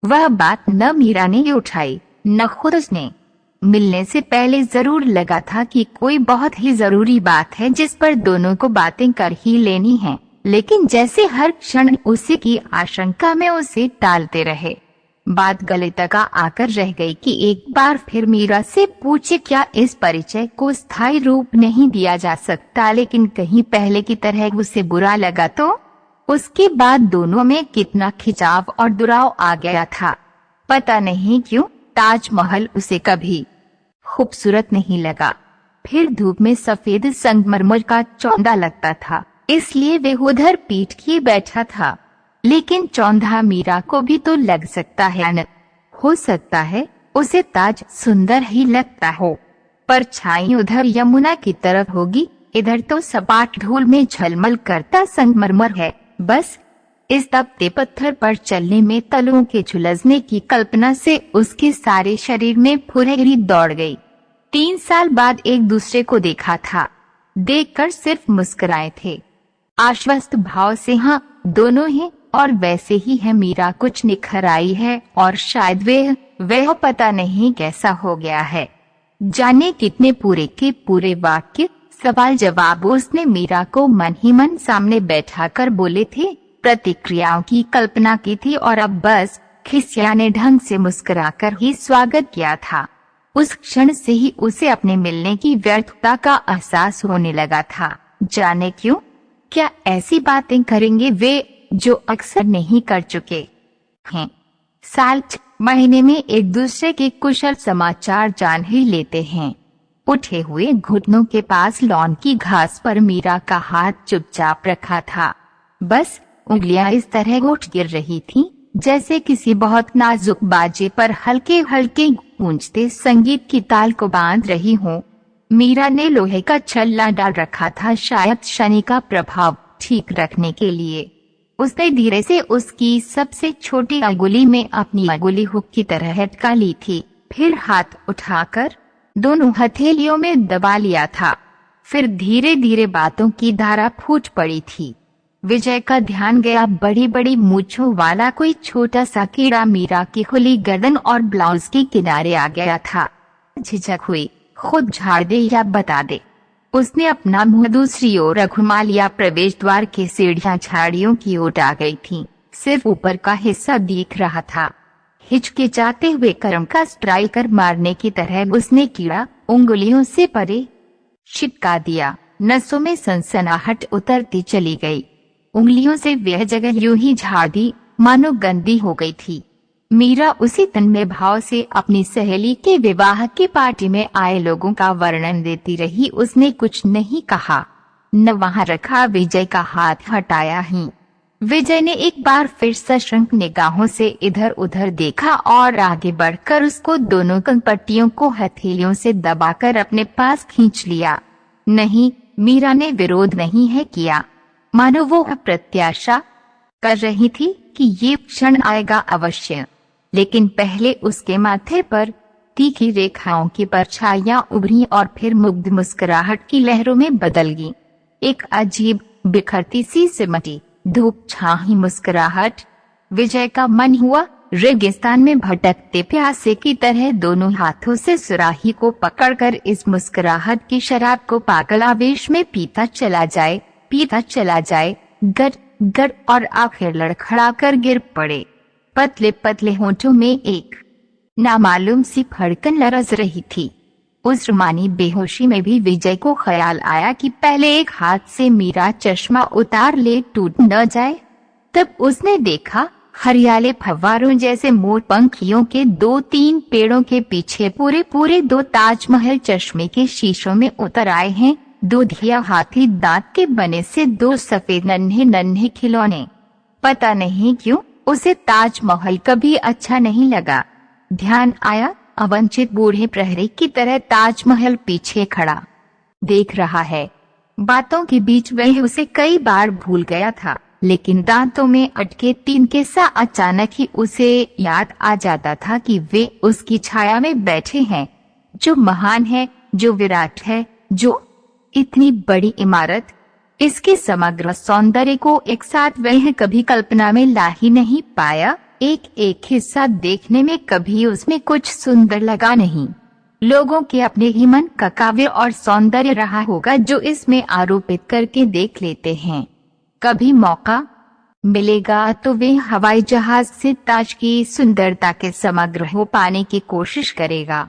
वह बात न मीरा ने उठाई न खुद उसने। मिलने से पहले जरूर लगा था कि कोई बहुत ही जरूरी बात है जिस पर दोनों को बातें कर ही लेनी है, लेकिन जैसे हर क्षण उसी की आशंका में उसे टालते रहे। बात गले तक आकर रह गई कि एक बार फिर मीरा से पूछे क्या इस परिचय को स्थायी रूप नहीं दिया जा सकता, लेकिन कहीं पहले की तरह उसे बुरा लगा तो। उसके बाद दोनों में कितना खिंचाव और दुराव आ गया था। पता नहीं क्यों ताजमहल उसे कभी खूबसूरत नहीं लगा। फिर धूप में सफेद संगमरमर का चौंधा लगता था, इसलिए वे उधर पीठ किए बैठा था। लेकिन चौंधा मीरा को भी तो लग सकता है न? हो सकता है उसे ताज सुंदर ही लगता हो, पर छाई उधर यमुना की तरफ होगी, इधर तो सपाट धूल में झलमल करता संगमरमर है। बस इस तपते पत्थर पर चलने में तलुओं के झुलसने की कल्पना से उसके सारे शरीर में फुरहरी दौड़ गई। 3 साल बाद एक दूसरे को देखा था, देखकर सिर्फ मुस्कुराए थे, आश्वस्त भाव से। हाँ, दोनों हैं और वैसे ही है। मीरा कुछ निखर आई है और शायद वह पता नहीं कैसा हो गया है। जाने कितने पूरे के पूरे वाक्य सवाल जवाब उसने मीरा को मन ही मन सामने बैठाकर बोले थे, प्रतिक्रियाओं की कल्पना की थी और अब बस खिसियाने ढंग से मुस्कुराकर ही स्वागत किया था। उस क्षण से ही उसे अपने मिलने की व्यर्थता का एहसास होने लगा था। जाने क्यों, क्या ऐसी बातें करेंगे वे जो अक्सर नहीं कर चुके हैं। साल 6 महीने में एक दूसरे के कुशल समाचार जान ही लेते हैं। उठे हुए घुटनों के पास लॉन की घास पर मीरा का हाथ चुपचाप रखा था। बस उंगलियां इस तरह उठ गिर रही थीं, जैसे किसी बहुत नाजुक बाजे पर हल्के हल्के गूंजते संगीत की ताल को बांध रही हो। मीरा ने लोहे का छल्ला डाल रखा था, शायद शनि का प्रभाव ठीक रखने के लिए। उसने धीरे से उसकी सबसे छोटी अंगुली में अपनी अंगुली हुक की तरह अटका ली थी, फिर हाथ उठाकर दोनों हथेलियों में दबा लिया था। फिर धीरे धीरे बातों की धारा फूट पड़ी थी। विजय का ध्यान गया। बड़ी बड़ी मूंछों वाला कोई छोटा सा कीड़ा मीरा की खुली गर्दन और ब्लाउज के किनारे आ गया था। झिझक हुई, खुद झाड़ दे या बता दे। उसने अपना मुंह दूसरी ओर घुमा लिया। प्रवेश द्वार के सीढ़ियां झाड़ियों की ओर आ गई थीं, सिर्फ ऊपर का हिस्सा दिख रहा था। हिचकिचाते हुए कर्म का स्ट्राइकर मारने की तरह उसने कीड़ा उंगलियों से परे छिटका दिया। नसों में सनसनाहट उतरती चली गई। उंगलियों से वह जगह यूं ही झाड़ दी मानो गंदी हो गई थी। मीरा उसी तन्मय भाव से अपनी सहेली के विवाह की पार्टी में आए लोगों का वर्णन देती रही। उसने कुछ नहीं कहा, न वहां रखा विजय का हाथ हटाया ही। विजय ने एक बार फिर सशंक निगाहों से इधर उधर देखा और आगे बढ़कर उसको दोनों कनपट्टियों को हथेलियों से दबाकर अपने पास खींच लिया। नहीं, मीरा ने विरोध नहीं है किया, मानो वो प्रत्याशा कर रही थी कि ये क्षण आएगा अवश्य। लेकिन पहले उसके माथे पर तीखी रेखाओं की परछाइयां उभरी और फिर मुग्ध मुस्कुराहट की लहरों में बदल गई। एक अजीब बिखरती सी सिमटी धूप छाही मुस्कुराहट। विजय का मन हुआ रेगिस्तान में भटकते प्यासे की तरह दोनों हाथों से सुराही को पकड़कर इस मुस्कुराहट की शराब को पागल आवेश में पीता चला जाए, गट गट, और आखिर लड़खड़ा कर गिर पड़े। पतले पतले होंठों में एक नामालूम सी फड़कन लरज रही थी। उस रुमानी बेहोशी में भी विजय को ख्याल आया कि पहले एक हाथ से मीरा चश्मा उतार ले, टूट न जाए। तब उसने देखा हरियाले फव्वारों जैसे मोर पंखियों के 2-3 पेड़ों के पीछे पूरे 2 ताजमहल चश्मे के शीशों में उतर आए हैं। दूधिया हाथी दांत के बने से 2 सफेद नन्हे नन्हे खिलौने। पता नहीं क्यों उसे ताजमहल कभी अच्छा नहीं लगा। ध्यान आया, अवंचित बूढ़े प्रहरी की तरह ताजमहल पीछे खड़ा देख रहा है। बातों के बीच वह उसे कई बार भूल गया था, लेकिन दांतों में अटके तीन के सा अचानक ही उसे याद आ जाता था कि वे उसकी छाया में बैठे हैं, जो महान है, जो विराट है, जो इतनी बड़ी इमारत, इसके समग्र सौंदर्य को एक साथ वह कभी कल्पना में ला ही नहीं पाया। एक एक हिस्सा देखने में कभी उसमें कुछ सुंदर लगा नहीं। लोगों के अपने ही मन का काव्य और सौंदर्य रहा होगा जो इसमें आरोपित करके देख लेते हैं। कभी मौका मिलेगा तो वे हवाई जहाज से ताज की सुंदरता के समग्र हो पाने की कोशिश करेगा।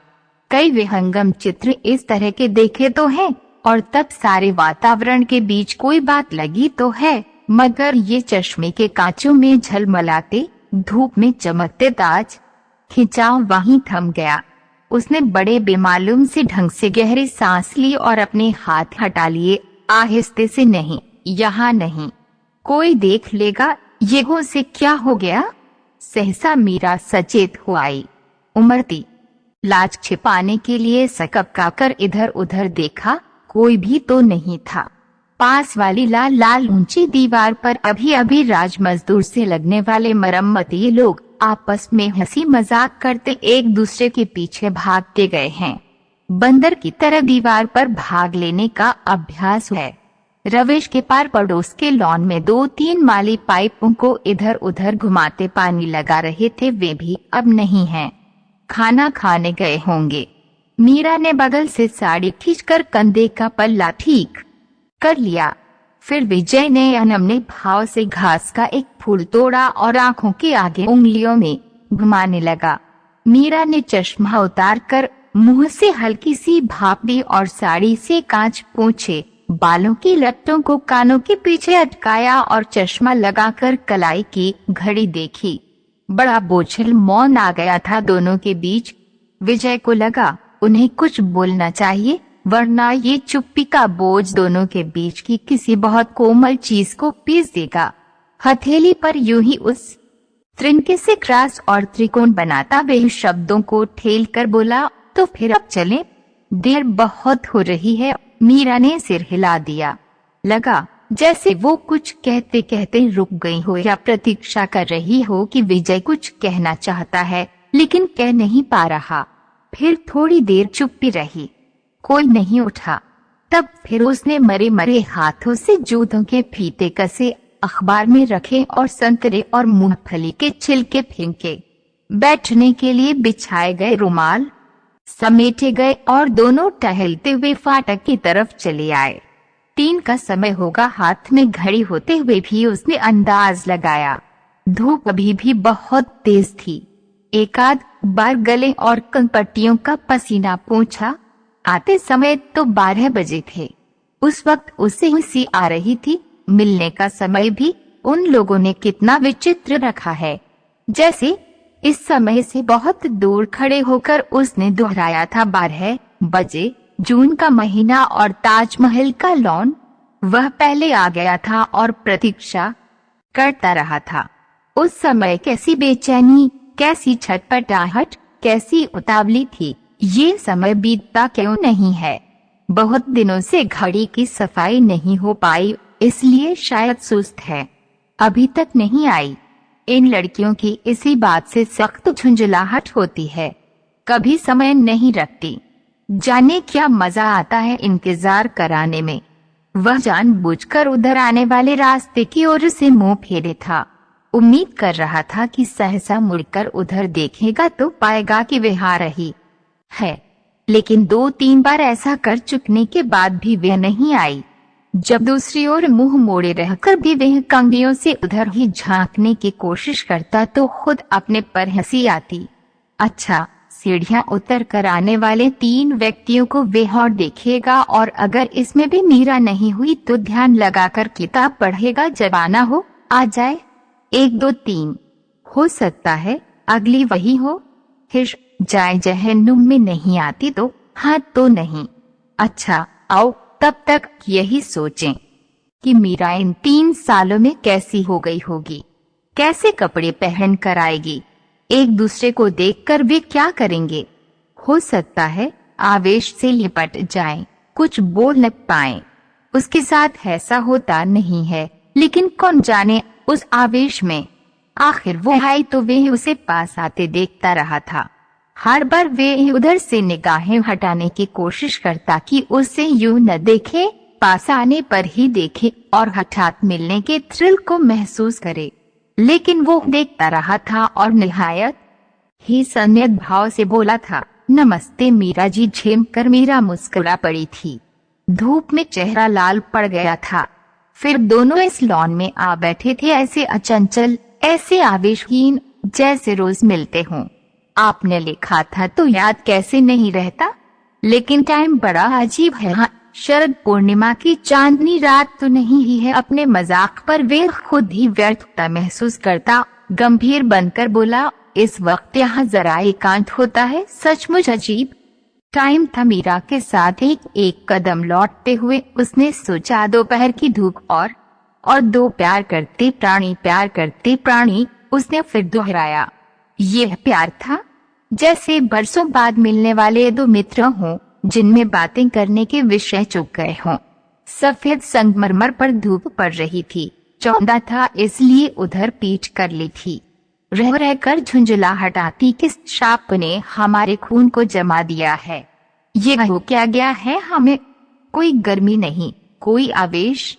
कई विहंगम चित्र इस तरह के देखे तो हैं, और तब सारे वातावरण के बीच कोई बात लगी तो है, मगर ये चश्मे के कांचों में झलमलाते, धूप में चमकते ताज, खिंचाव वहीं थम गया। उसने बड़े बेमालूम से ढंग से गहरी सांस ली और अपने हाथ हटा लिए। आहिस्ते से, नहीं, यहाँ नहीं, कोई देख लेगा, ये से क्या हो गया। सहसा मीरा सचेत हो आई। उमड़ती लाज छिपाने के लिए सकपकाकर इधर उधर देखा, कोई भी तो नहीं था। पास वाली लाल लाल ऊंची दीवार पर अभी अभी राज मजदूर से लगने वाले मरम्मती लोग आपस में हंसी मजाक करते एक दूसरे के पीछे भागते गए हैं। बंदर की तरह दीवार पर भाग लेने का अभ्यास है। रवेश के पार पड़ोस के लॉन में 2-3 माली पाइपों को इधर उधर घुमाते पानी लगा रहे थे, वे भी अब नहीं हैं। खाना खाने गए होंगे। मीरा ने बगल से साड़ी खींचकर कंधे का पल्ला ठीक कर लिया। फिर विजय ने अनमने भाव से घास का एक फूल तोड़ा और आंखों के आगे उंगलियों में घुमाने लगा। मीरा ने चश्मा उतारकर मुंह से हल्की सी भाप दी और साड़ी से कांच पोंछे बालों की लट्टों को कानों के पीछे अटकाया और चश्मा लगाकर कलाई की घड़ी देखी। बड़ा बोझिल मौन आ गया था दोनों के बीच। विजय को लगा उन्हें कुछ बोलना चाहिए, वरना ये चुप्पी का बोझ दोनों के बीच की किसी बहुत कोमल चीज को पीस देगा। हथेली पर यूं ही उस त्रिनके से क्रॉस और त्रिकोण बनाता वे शब्दों को ठेल कर बोला, तो फिर अब चलें, देर बहुत हो रही है। मीरा ने सिर हिला दिया। लगा जैसे वो कुछ कहते कहते रुक गई हो या प्रतीक्षा कर रही हो कि विजय कुछ कहना चाहता है लेकिन कह नहीं पा रहा। फिर थोड़ी देर चुप्पी रही, कोई नहीं उठा। तब फिर उसने मरे मरे हाथों से जूतों के फीते कसे, अखबार में रखे और संतरे और मूंगफली के छिलके फेंके। बैठने के लिए बिछाए गए रुमाल समेटे गए और दोनों टहलते हुए फाटक की तरफ चले आए। 3 का समय होगा। हाथ में घड़ी होते हुए भी उसने अंदाज लगाया। धूप अभी भी बहुत तेज थी। एक आध बार गले और कनपट्टियों का पसीना पोंछा। आते समय तो 12 बजे थे। उस वक्त उसे हंसी आ रही थी। मिलने का समय भी उन लोगों ने कितना विचित्र रखा है, जैसे इस समय से बहुत दूर खड़े होकर उसने दोहराया था 12 बजे, जून का महीना और ताजमहल का लॉन। वह पहले आ गया था और प्रतीक्षा करता रहा था। उस समय कैसी बेचैनी, कैसी छटपटाहट, कैसी उतावली थी। ये समय बीतता क्यों नहीं है। बहुत दिनों से घड़ी की सफाई नहीं हो पाई, इसलिए शायद सुस्त है, अभी तक नहीं आई। इन लड़कियों की इसी बात से सख्त झुंझलाहट होती है, कभी समय नहीं रखती। जाने क्या मजा आता है इंतजार कराने में। वह जानबूझकर उधर आने वाले रास्ते की ओर से मुंह फेरे था। उम्मीद कर रहा था कि सहसा मुड़कर उधर देखेगा तो पाएगा कि वह आ रही है, लेकिन 2-3 बार ऐसा कर चुकने के बाद भी वह नहीं आई। जब दूसरी ओर मुंह मोड़े रहकर भी वह कंगियों से उधर ही झांकने की कोशिश करता तो खुद अपने पर हंसी आती। अच्छा, सीढ़ियां उतर कर आने वाले 3 व्यक्तियों को वह और देखेगा, और अगर इसमें भी मीरा नहीं हुई तो ध्यान लगाकर किताब पढ़ेगा। जब आना हो आ जाए। 1 2 3 हो सकता है अगली वही हो। हिश जाए जहन्नुम में नहीं आती तो हाँ तो नहीं। अच्छा आओ, तब तक यही सोचें कि मीरा इन 3 सालों में कैसी हो गई होगी, कैसे कपड़े पहन कर आएगी, एक दूसरे को देखकर वे क्या करेंगे। हो सकता है आवेश से लिपट जाएं, कुछ बोल न पाएं। उसके साथ ऐसा होता नहीं है, लेकिन कौन जाने उस आवेश में। आखिर वो आई तो वे उसे पास आते देखता रहा था। हर बार वे उधर से निगाहें हटाने की कोशिश करता कि उसे यूं न देखे, पास आने पर ही देखे और हठात मिलने के थ्रिल को महसूस करे। लेकिन वो देखता रहा था और निहायत ही संयत भाव से बोला था, नमस्ते मीरा जी। झेम कर मीरा मुस्कुरा पड़ी थी। धूप में चेहरा लाल पड़ गया था। फिर दोनों इस लॉन में आ बैठे थे, ऐसे अचंचल, ऐसे आवेशहीन, जैसे रोज मिलते हों। आपने लिखा था तो याद कैसे नहीं रहता, लेकिन टाइम बड़ा अजीब है। हाँ, शरद पूर्णिमा की चांदनी रात तो नहीं ही है। अपने मजाक पर वे खुद ही व्यर्थता महसूस करता गंभीर बनकर बोला, इस वक्त यहाँ जरा एकांत होता है। सचमुच अजीब टाइम था। मीरा के साथ एक कदम लौटते हुए उसने सोचा, दोपहर की धूप और दो प्यार करते प्राणी। उसने फिर दोहराया, यह प्यार था जैसे बरसों बाद मिलने वाले दो मित्र हों जिनमें बातें करने के विषय चुक गए हों। सफेद संगमरमर पर धूप पड़ रही थी। चौंधा था इसलिए उधर पीठ कर ली थी। रह रहकर झुंझुलाहट आती, किस शाप ने हमारे खून को जमा दिया है। ये हो क्या गया है हमें? कोई गर्मी नहीं, कोई आवेश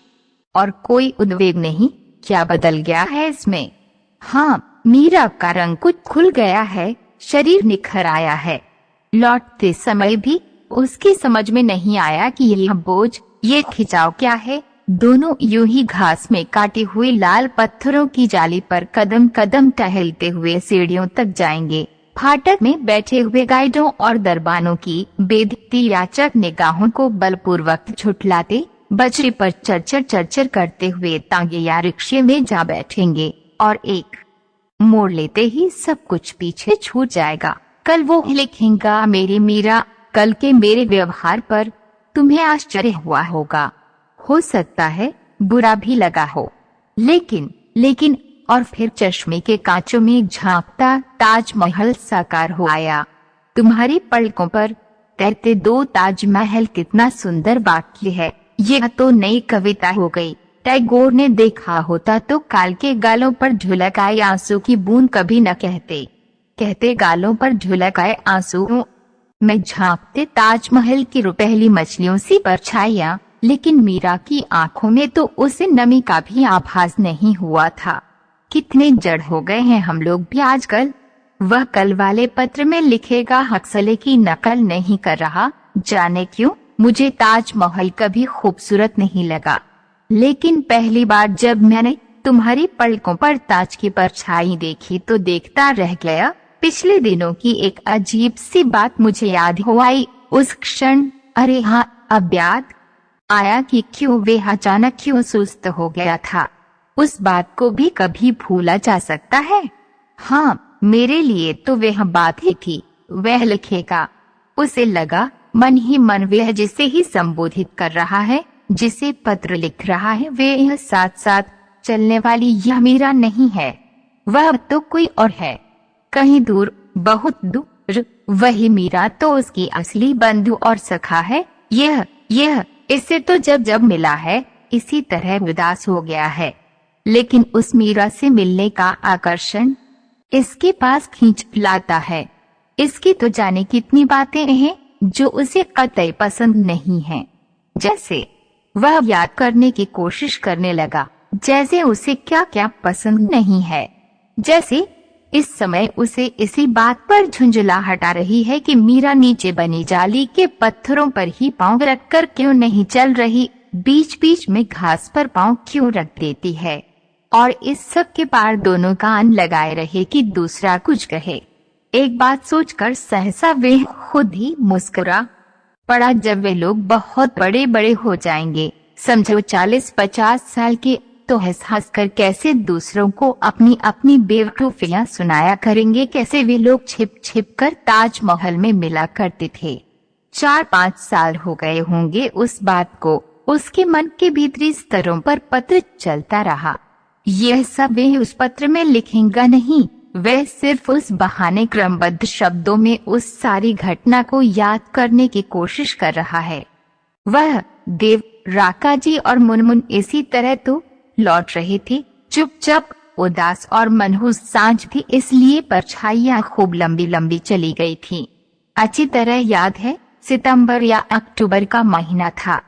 और कोई उद्वेग नहीं। क्या बदल गया है इसमें? हाँ, मीरा का रंग कुछ खुल गया है, शरीर निखर आया है। लौटते समय भी उसकी समझ में नहीं आया कि यह बोझ, ये खिंचाव क्या है। दोनों यूं ही घास में काटे हुए लाल पत्थरों की जाली पर कदम कदम टहलते हुए सीढ़ियों तक जाएंगे। फाटक में बैठे हुए गाइडों और दरबानों की बेधती याचक निगाहों को बलपूर्वक झुठलाते बजरी पर चरचर करते हुए तांगे या रिक्शे में जा बैठेंगे और एक मोड़ लेते ही सब कुछ पीछे छूट जाएगा। कल वो लिखेगा, मेरी मीरा, कल के मेरे व्यवहार पर तुम्हें आश्चर्य हुआ होगा। हो सकता है बुरा भी लगा हो, लेकिन और फिर चश्मे के कांचों में झांकता ताजमहल साकार हो आया। तुम्हारी पलकों पर तैरते दो ताजमहल, कितना सुंदर वाक्य है। यह तो नई कविता हो गई। टैगोर ने देखा होता तो काल के गालों पर ढुलक आए आंसू की बूंद कभी न कहते गालों पर ढुलक आए आंसू में झांकते ताजमहल की रुपहली मछलियों सी परछाइयां। लेकिन मीरा की आंखों में तो उसे नमी का भी आभास नहीं हुआ था। कितने जड़ हो गए हैं हम लोग भी आजकल। वह कल वाले पत्र में लिखेगा, हक्सले की नकल नहीं कर रहा। जाने क्यों मुझे ताजमहल कभी खूबसूरत नहीं लगा, लेकिन पहली बार जब मैंने तुम्हारी पलकों पर ताज की परछाई देखी तो देखता रह गया। पिछले दिनों की एक अजीब सी बात मुझे याद हो आई उस क्षण। अरे हाँ, अब याद आया कि क्यों वे अचानक क्यों सुस्त हो गया था। उस बात को भी कभी भूला जा सकता है? हाँ, मेरे लिए तो वह बात ही थी। वह लिखेगा। उसे लगा मन ही मन वह जिसे ही संबोधित कर रहा है, जिसे पत्र लिख रहा है, वे यह साथ साथ चलने वाली यह मीरा नहीं है। वह तो कोई और है, कहीं दूर, बहुत दूर। वही मीरा तो उसकी असली बंधु और सखा है। यह इससे तो जब मिला है इसी तरह उदास हो गया है। लेकिन उस मीरा से मिलने का आकर्षण इसके पास खींच लाता है। इसकी तो जाने कितनी बातें हैं जो उसे कतई पसंद नहीं हैं। जैसे वह याद करने की कोशिश करने लगा, जैसे उसे क्या क्या पसंद नहीं है। जैसे इस समय उसे इसी बात पर झुंझुलाहट आ रही है कि मीरा नीचे बनी जाली के पत्थरों पर ही पांव रखकर क्यों नहीं चल रही, बीच बीच में घास पर पांव क्यों रख देती है। और इस सब के पार दोनों कान लगाए रहे कि दूसरा कुछ कहे। एक बात सोचकर सहसा वे खुद ही मुस्कुरा पड़ा, जब वे लोग बहुत बड़े बड़े हो जाएंगे, समझो 40-50 साल के, तो हंस कर कैसे दूसरों को अपनी अपनी बेवकूफियां सुनाया करेंगे। कैसे वे लोग छिप छिप कर ताजमहल में मिला करते थे। 4-5 साल हो गए होंगे उस बात को। उसके मन के भीतरी स्तरों पर पत्र चलता रहा। यह सब वे उस पत्र में लिखेगा नहीं, वह सिर्फ उस बहाने क्रमबद्ध शब्दों में उस सारी घटना को याद करने की कोशिश कर रहा है। वह देव, राका जी और मुनमुन इसी तरह तो लौट रहे थे, चुपचाप, उदास और मनहूस। सांझ थी इसलिए परछाइयां खूब लंबी लंबी चली गई थीं। अच्छी तरह याद है, सितंबर या अक्टूबर का महीना था।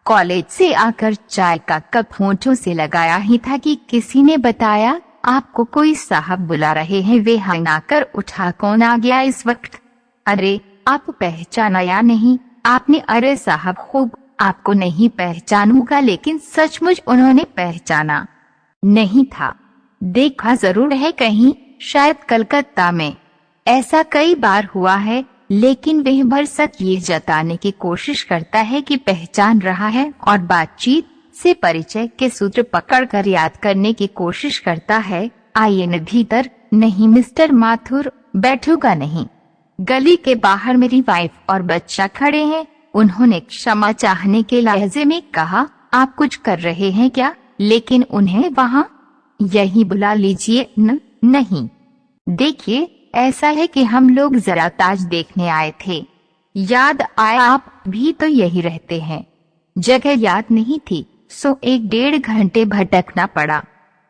कॉलेज से आकर चाय का कप होंठों से लगाया ही था कि किसी ने बताया, आपको कोई साहब बुला रहे हैं। वे हंगाकर उठा। कौन आ गया इस वक्त? अरे आप पहचाना या नहीं आपने? अरे साहब खूब आपको नहीं पहचानूंगा, लेकिन सचमुच उन्होंने पहचाना नहीं था। देखा जरूर है कहीं, शायद कलकत्ता में। ऐसा कई बार हुआ है, लेकिन वह भरसक ये जताने की कोशिश करता है कि पहचान रहा है और बातचीत से परिचय के सूत्र पकड़कर याद करने की कोशिश करता है। आइए न भीतर। नहीं मिस्टर माथुर, बैठूंगा नहीं। गली के बाहर मेरी वाइफ और बच्चा खड़े हैं, उन्होंने क्षमा चाहने के लहजे में कहा। आप कुछ कर रहे हैं क्या? लेकिन उन्हें वहाँ यही बुला लीजिए। नहीं, देखिए ऐसा है कि हम लोग जरा ताज देखने आए थे। याद आया आप भी तो यही रहते हैं। जगह याद नहीं थी, सो 1-1.5 घंटे भटकना पड़ा।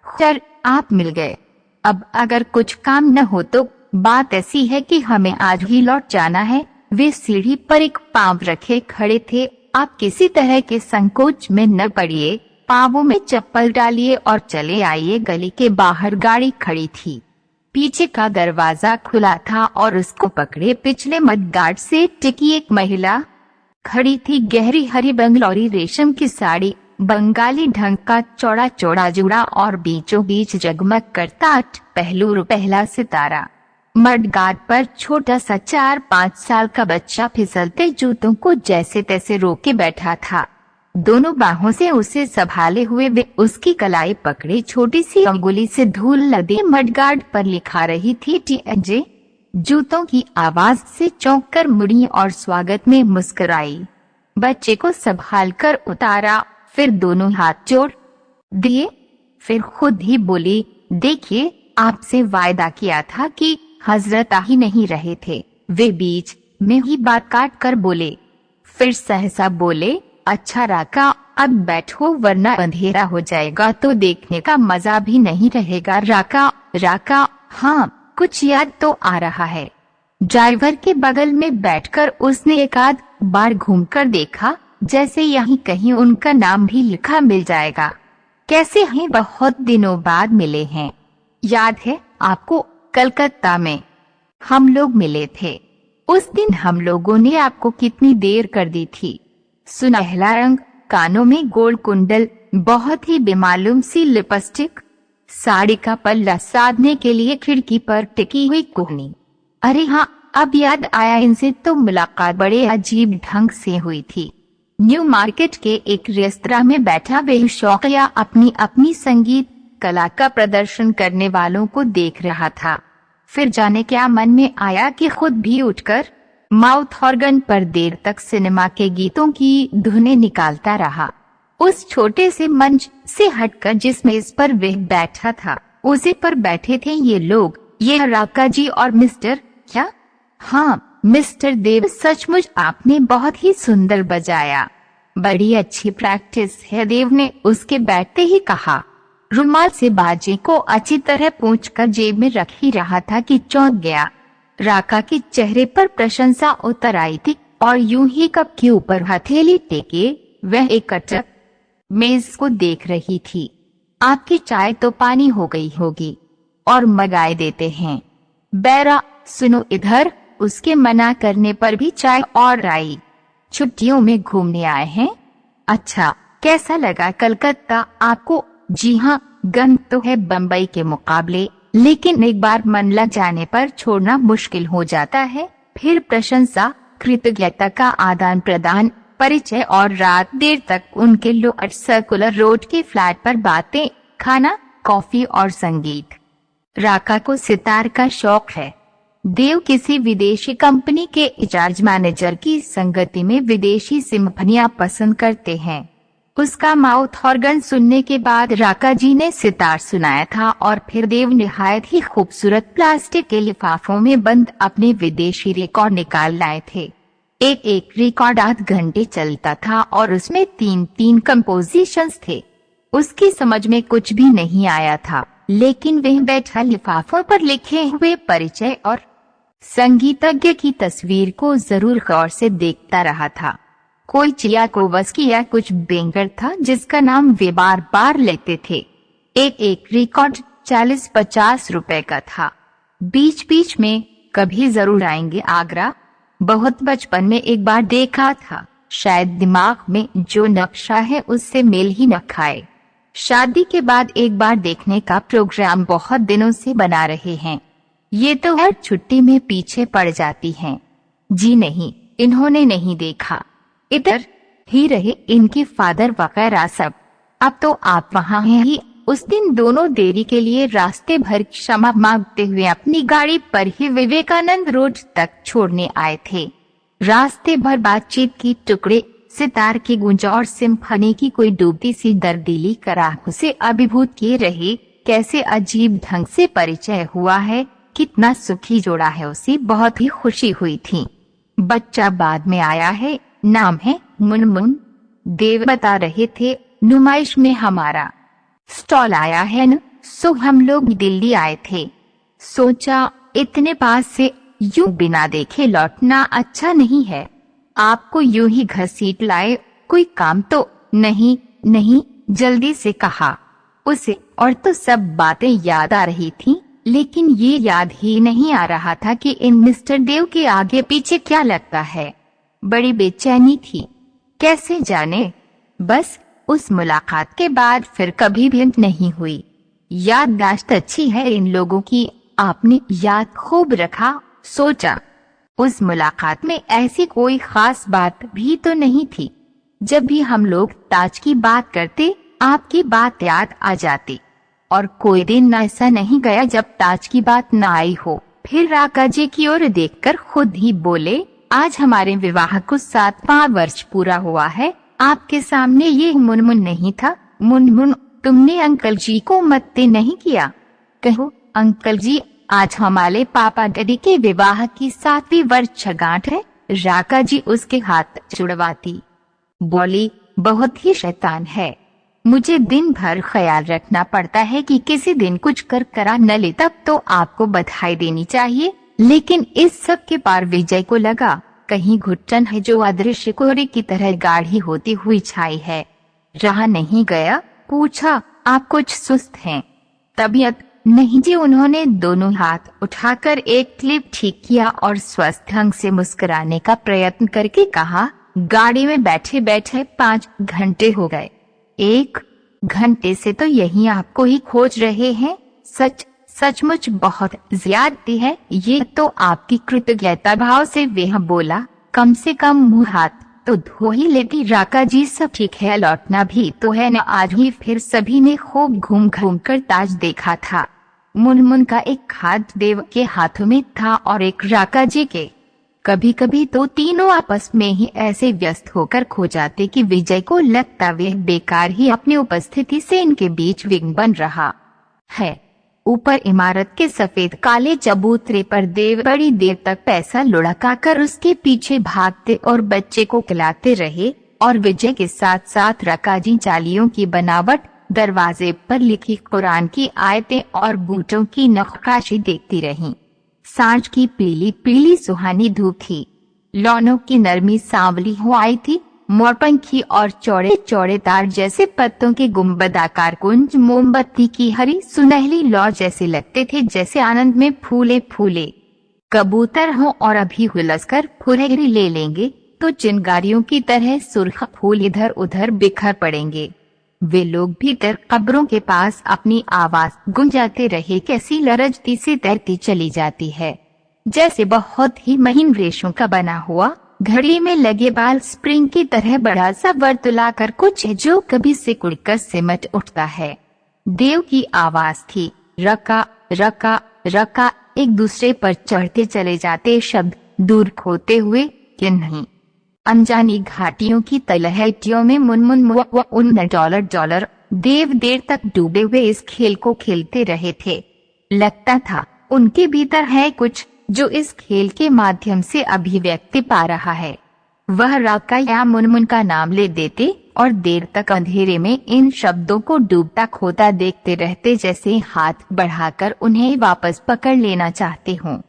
खैर आप मिल गए। अब अगर कुछ काम न हो तो बात ऐसी है कि हमें आज ही लौट जाना है। वे सीढ़ी पर एक पांव रखे खड़े थे। आप किसी तरह के संकोच में न पड़िए, पांवों में चप्पल डालिए और चले आइए। गली के बाहर गाड़ी खड़ी थी, पीछे का दरवाजा खुला था और उसको पकड़े पिछले मडगार्ड से टिकी एक महिला खड़ी थी। गहरी हरी बंगलौरी रेशम की साड़ी, बंगाली ढंग का चौड़ा चौड़ा जूड़ा और बीचों बीच जगमग करता 8 पहलू पहला सितारा। मडगार्ड पर छोटा सा 4-5 साल का बच्चा फिसलते जूतों को जैसे तैसे रोके बैठा था। दोनों बाहों से उसे संभाले हुए वे उसकी कलाई पकड़े छोटी सी अंगुली से धूल लदे मडगार्ड पर लिखा रही थी TNJ। जूतों की आवाज से चौंक कर मुड़ी और स्वागत में मुस्कुराई। बच्चे को संभाल कर उतारा, फिर दोनों हाथ जोड़ दिए। फिर खुद ही बोली, देखिए आपसे वायदा किया था कि हजरत आ ही नहीं रहे थे। वे बीच में ही बात काट कर बोले। फिर सहसा बोले, अच्छा राका अब बैठो वरना अंधेरा हो जाएगा तो देखने का मजा भी नहीं रहेगा। राका हाँ कुछ याद तो आ रहा है। ड्राइवर के बगल में बैठकर उसने एक आध बार घूमकर देखा, जैसे यहीं कहीं उनका नाम भी लिखा मिल जाएगा। कैसे हैं? बहुत दिनों बाद मिले हैं। याद है आपको कलकत्ता में हम लोग मिले थे? उस दिन हम लोगों ने आपको कितनी देर कर दी थी। सुनहला रंग, कानों में गोल्ड कुंडल, बहुत ही बेमालूम सी लिपस्टिक, साड़ी का पल्ला साधने के लिए खिड़की पर टिकी हुई कोहनी। अरे हाँ अब याद आया, इनसे तो मुलाकात बड़े अजीब ढंग से हुई थी। न्यू मार्केट के एक रेस्तरां में बैठा वे शौकिया अपनी अपनी संगीत कला का प्रदर्शन करने वालों को देख रहा था। फिर जाने क्या मन में आया कि खुद भी उठकर माउथ ऑर्गन पर देर तक सिनेमा के गीतों की धुनें निकालता रहा। उस छोटे से मंच से हटकर जिसमें इस पर वह बैठा था, उसी पर बैठे थे ये लोग, ये राका जी और मिस्टर क्या? हाँ मिस्टर देव, सचमुच आपने बहुत ही सुंदर बजाया। बड़ी अच्छी प्रैक्टिस है, देव ने उसके बैठते ही कहा। रुमाल से बाजे को अच्छी तरह पोंछकर जेब में रख ही रहा था कि चौंक गया। राका के चेहरे पर प्रशंसा उतर आई थी और यूं ही कप के ऊपर हथेली टेके वह एक अटक मेज को देख रही थी। आपकी चाय तो पानी हो गई होगी और मंगाए देते हैं। बैरा सुनो इधर, उसके मना करने पर भी चाय और आई। छुट्टियों में घूमने आए हैं? अच्छा कैसा लगा कलकत्ता आपको? जी हाँ गंद तो है बम्बई के मुकाबले, लेकिन एक बार मन लग जाने पर छोड़ना मुश्किल हो जाता है। फिर प्रशंसा, कृतज्ञता का आदान प्रदान, परिचय और रात देर तक उनके लोअर सर्कुलर रोड के फ्लैट पर बातें, खाना, कॉफी और संगीत। राका को सितार का शौक है। देव किसी विदेशी कंपनी के इंचार्ज मैनेजर की संगति में विदेशी सिम्फनियां पसंद करते हैं। उसका माउथ ऑर्गन सुनने के बाद राका जी ने सितार सुनाया था और फिर देव निहायत ही खूबसूरत प्लास्टिक के लिफाफों में बंद अपने विदेशी रिकॉर्ड निकाल लाए थे। एक रिकॉर्ड 8 घंटे चलता था और उसमें 3 कंपोजिशंस थे। उसकी समझ में कुछ भी नहीं आया था, लेकिन वह बैठा लिफाफों पर लिखे हुए परिचय और संगीतज्ञ की तस्वीर को जरूर गौर से देखता रहा था। कोई चियाकोवस्की या कुछ बेंगर था जिसका नाम वे बार बार लेते थे। एक रिकॉर्ड 40-50 रुपए का था। बीच बीच में कभी जरूर आएंगे आगरा। बहुत बचपन में एक बार देखा था, शायद दिमाग में जो नक्शा है उससे मेल ही न खाए। शादी के बाद एक बार देखने का प्रोग्राम बहुत दिनों से बना रहे हैं। ये तो हर छुट्टी में पीछे पड़ जाती हैं। जी नहीं, इन्होंने नहीं देखा। इधर ही रहे इनके फादर वगैरह सब। अब तो आप वहाँ हैं ही। उस दिन दोनों देरी के लिए रास्ते भर क्षमा मांगते हुए अपनी गाड़ी पर ही विवेकानंद रोड तक छोड़ने आए थे। रास्ते भर बातचीत की टुकड़े, सितार की गूंज और सिम्फनी की कोई डूबती सी दर्दीली कराह से अभिभूत किए रहे। कैसे अजीब ढंग से परिचय हुआ है, कितना सुखी जोड़ा है, उसे बहुत ही खुशी हुई थी। बच्चा बाद में आया है, नाम है मुनमुन। देव बता रहे थे, नुमाइश में हमारा स्टॉल आया है न, सो हम लोग दिल्ली आए थे। सोचा इतने पास से यूं बिना देखे लौटना अच्छा नहीं है। आपको यूं ही घसीट लाए, कोई काम तो नहीं? नहीं, जल्दी से कहा उसे। और तो सब बातें याद आ रही थीं, लेकिन ये याद ही नहीं आ रहा था कि इन मिस्टर देव के आगे पीछे क्या लगता है। बड़ी बेचैनी थी, कैसे जाने। बस उस मुलाकात के बाद फिर कभी भी नहीं हुई। याददाश्त अच्छी है इन लोगों की, आपने याद खूब रखा। सोचा उस मुलाकात में ऐसी कोई खास बात भी तो नहीं थी। जब भी हम लोग ताज की बात करते, आपकी बात याद आ जाती। और कोई दिन ऐसा नहीं गया जब ताज की बात न आई हो। फिर राका जी की ओर देखकर खुद ही बोले, आज हमारे विवाह को 7वां वर्ष पूरा हुआ है। आपके सामने ये मुनमुन नहीं था। मुनमुन, तुमने अंकल जी को मत्ते नहीं किया? कहो अंकल जी, आज हमारे पापा डैडी के विवाह की 7वीं वर्षगांठ है। राका जी उसके हाथ जुड़वाती बोली, बहुत ही शैतान है। मुझे दिन भर ख्याल रखना पड़ता है कि किसी दिन कुछ कर करा न ले, तब तो आपको बधाई देनी चाहिए। लेकिन इस सब के पार विजय को लगा कहीं घुटन है जो अदृश्य कोहरे की तरह गाढ़ी होती हुई छाई है। रहा नहीं गया, पूछा, आप कुछ सुस्त हैं? तबीयत नहीं जी। उन्होंने दोनों हाथ उठाकर एक क्लिप ठीक किया और स्वस्थ ढंग से मुस्कुराने का प्रयत्न करके कहा, गाड़ी में बैठे बैठे 5 घंटे हो गए। 1 घंटे से तो यही आपको ही खोज रहे हैं। सचमुच बहुत ज्यादती है ये तो। आपकी कृतज्ञता भाव से वह बोला, कम से कम मुंह हाथ तो धो ही लेती। राका जी सब ठीक है, लौटना भी तो है न। आज ही फिर सभी ने खूब घूम घूम कर ताज देखा था। मुनमुन का एक हाथ देव के हाथों में था और एक राका जी के। कभी कभी तो तीनों आपस में ही ऐसे व्यस्त होकर खो जाते कि विजय को लगता वह बेकार ही अपनी उपस्थिति से इनके बीच विघ्न बन रहा है। ऊपर इमारत के सफेद काले चबूतरे पर देव बड़ी देर तक पैसा लुढ़का कर उसके पीछे भागते और बच्चे को खिलाते रहे, और विजय के साथ साथ रकाजी चालियों की बनावट, दरवाजे पर लिखी कुरान की आयतें और बूटों की नक्काशी देखती रहीं। सांझ की पीली पीली सुहानी धूप थी, लौनों की नरमी सांवली हो आई थी। मोरपंखी और चौड़े चौड़े तार जैसे पत्तों के गुंबदाकार कुंज मोमबत्ती की हरी सुनहली लौ जैसे लगते थे, जैसे आनंद में फूले फूले कबूतर हों और अभी हुलसकर फुरहरी ले लेंगे तो चिंगारियों की तरह सुर्ख फूल इधर उधर बिखर पड़ेंगे। वे लोग भीतर कब्रों के पास अपनी आवाज गुंजाते रहे, कैसी लरजती सी तैरती चली जाती है, जैसे बहुत ही महीन रेशों का बना हुआ घड़ी में लगे बाल स्प्रिंग की तरह बड़ा सा वर्तुलाकर कुछ है जो कभी सिकुड़कर सिमट उठता है। देव की आवाज थी, रका रका रका। एक दूसरे पर चढ़ते चले जाते शब्द दूर खोते हुए कि नहीं। अनजानी घाटियों की तलहटियों में मुनमुन उन डॉलर देव देर तक डूबे हुए इस खेल को खेलते रहे थे। लगता था उनके भीतर है कुछ जो इस खेल के माध्यम से अभिव्यक्ति पा रहा है। वह राका या मुनमुन का नाम ले देते और देर तक अंधेरे में इन शब्दों को डूबता खोता देखते रहते, जैसे हाथ बढ़ाकर उन्हें वापस पकड़ लेना चाहते हों।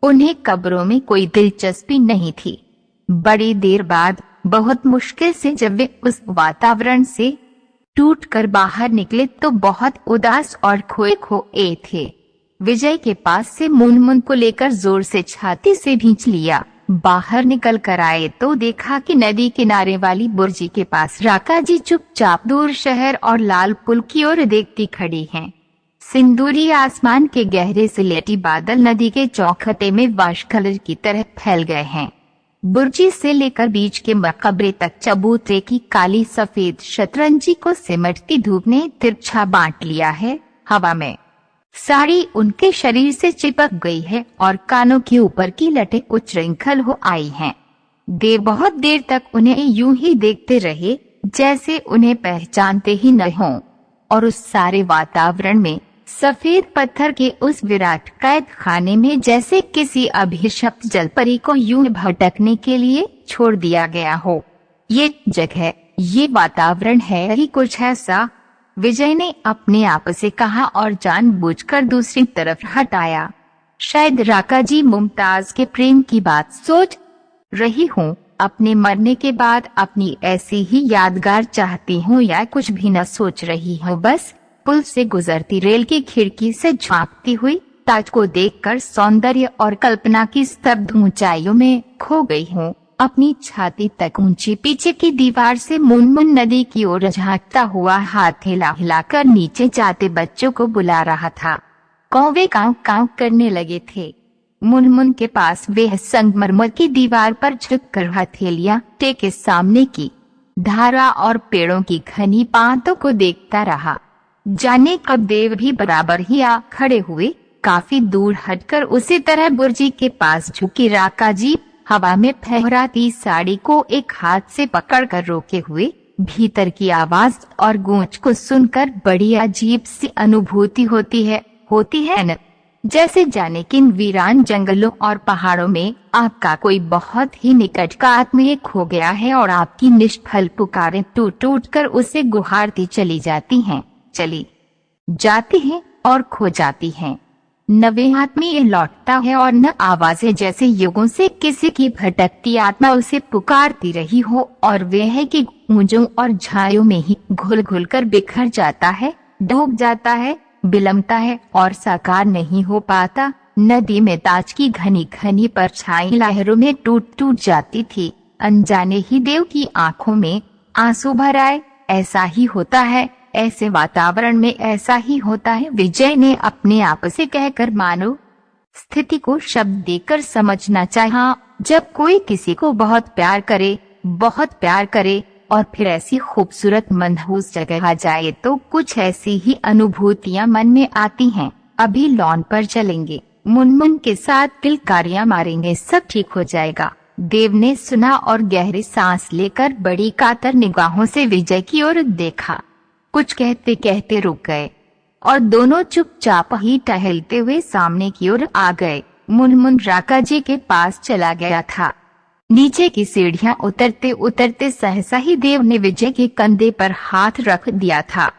उन्हें कब्रों में कोई दिलचस्पी नहीं थी। बड़ी देर बाद बहुत मुश्किल से जब वे उस वातावरण से टूटकर बाहर निकले तो बहुत उदास और खोए खोए थे। विजय के पास से मुनमुन को लेकर जोर से छाती से भींच लिया। बाहर निकल कर आए तो देखा कि नदी किनारे वाली बुर्जी के पास राका जी चुपचाप दूर शहर और लाल पुल की ओर देखती खड़ी हैं। सिंदूरी आसमान के गहरे सिलेटी बादल नदी के चौखटे में वाश कलर की तरह फैल गए हैं। बुर्जी से लेकर बीच के मकबरे तक चबूतरे की काली सफेद शतरंजी को सिमटती धूप ने तिरछा बांट लिया है। हवा में साड़ी उनके शरीर से चिपक गई है और कानों के ऊपर की लटें उच्छृंखल हो आई हैं। देव बहुत देर तक उन्हें यूं ही देखते रहे जैसे उन्हें पहचानते ही न हों, और उस सारे वातावरण में सफेद पत्थर के उस विराट कैद खाने में जैसे किसी अभिशप्त जलपरी को यूं भटकने के लिए छोड़ दिया गया हो। ये जगह, ये वातावरण है ही कुछ ऐसा, विजय ने अपने आप से कहा और जानबूझकर दूसरी तरफ हटाया। शायद राका जी मुमताज के प्रेम की बात सोच रही हूँ। अपने मरने के बाद अपनी ऐसी ही यादगार चाहती हूँ या कुछ भी न सोच रही हूँ। बस पुल से गुजरती रेल की खिड़की से झांकती हुई ताज को देखकर सौंदर्य और कल्पना की स्तब्ध ऊंचाइयों में खो गई हूँ। अपनी छाती तक ऊंची पीछे की दीवार से मुनमुन नदी की ओर झांकता हुआ हाथ हिला हिलाकर नीचे जाते बच्चों को बुला रहा था। कौवे कांव कांव करने लगे थे। मुनमुन के पास वे संगमरमर की दीवार पर झुककर हथेलियां टेके सामने की धारा और पेड़ों की घनी पातों को देखता रहा। जाने कब देव भी बराबर ही आ खड़े हुए। काफी दूर हटकर उसी तरह बुर्जी के पास झुकी राका जी हवा में फहराती साड़ी को एक हाथ से पकड़कर रोके हुए भीतर की आवाज और गूंज को सुनकर बड़ी अजीब सी अनुभूति होती है न, जैसे जाने किन वीरान जंगलों और पहाड़ों में आपका कोई बहुत ही निकट का आत्मीय खो गया है और आपकी निष्फल पुकारें टूट टूट कर उसे गुहारती चली जाती हैं और खो जाती हैं। न वे आत्मीय लौटता है और न आवाजें, जैसे युगों से किसी की भटकती आत्मा उसे पुकारती रही हो, और वे है कि गूंजों और झायों में ही घुल घुल कर बिखर जाता है, डूब जाता है, बिलमता है और साकार नहीं हो पाता। नदी में ताज की घनी घनी परछाई लहरों में टूट टूट जाती थी। अनजाने ही देव की आंखों में आंसू भर आए। ऐसा ही होता है, ऐसे वातावरण में ऐसा ही होता है, विजय ने अपने आप से कहकर मानो स्थिति को शब्द देकर समझना चाहा। जब कोई किसी को बहुत प्यार करे और फिर ऐसी खूबसूरत मनहूस जगह आ जाए तो कुछ ऐसी ही अनुभूतियां मन में आती हैं। अभी लॉन पर चलेंगे, मुनमुन के साथ तिलकारियां मारेंगे, सब ठीक हो जाएगा। देव ने सुना और गहरी सांस लेकर बड़ी कातर निगाहों से विजय की ओर देखा। कुछ कहते कहते रुक गए और दोनों चुपचाप ही टहलते हुए सामने की ओर आ गए। मुनमुन राका जी के पास चला गया था। नीचे की सीढ़ियां उतरते उतरते सहसा ही देव ने विजय के कंधे पर हाथ रख दिया था।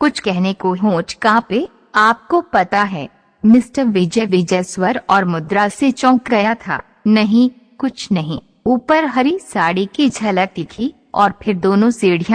कुछ कहने को होंठ कांपे। आपको पता है मिस्टर विजय स्वर और मुद्रा से चौंक गया था। नहीं, कुछ नहीं। ऊपर हरी साड़ी की झलक दिखी और फिर दोनों सीढ़ियां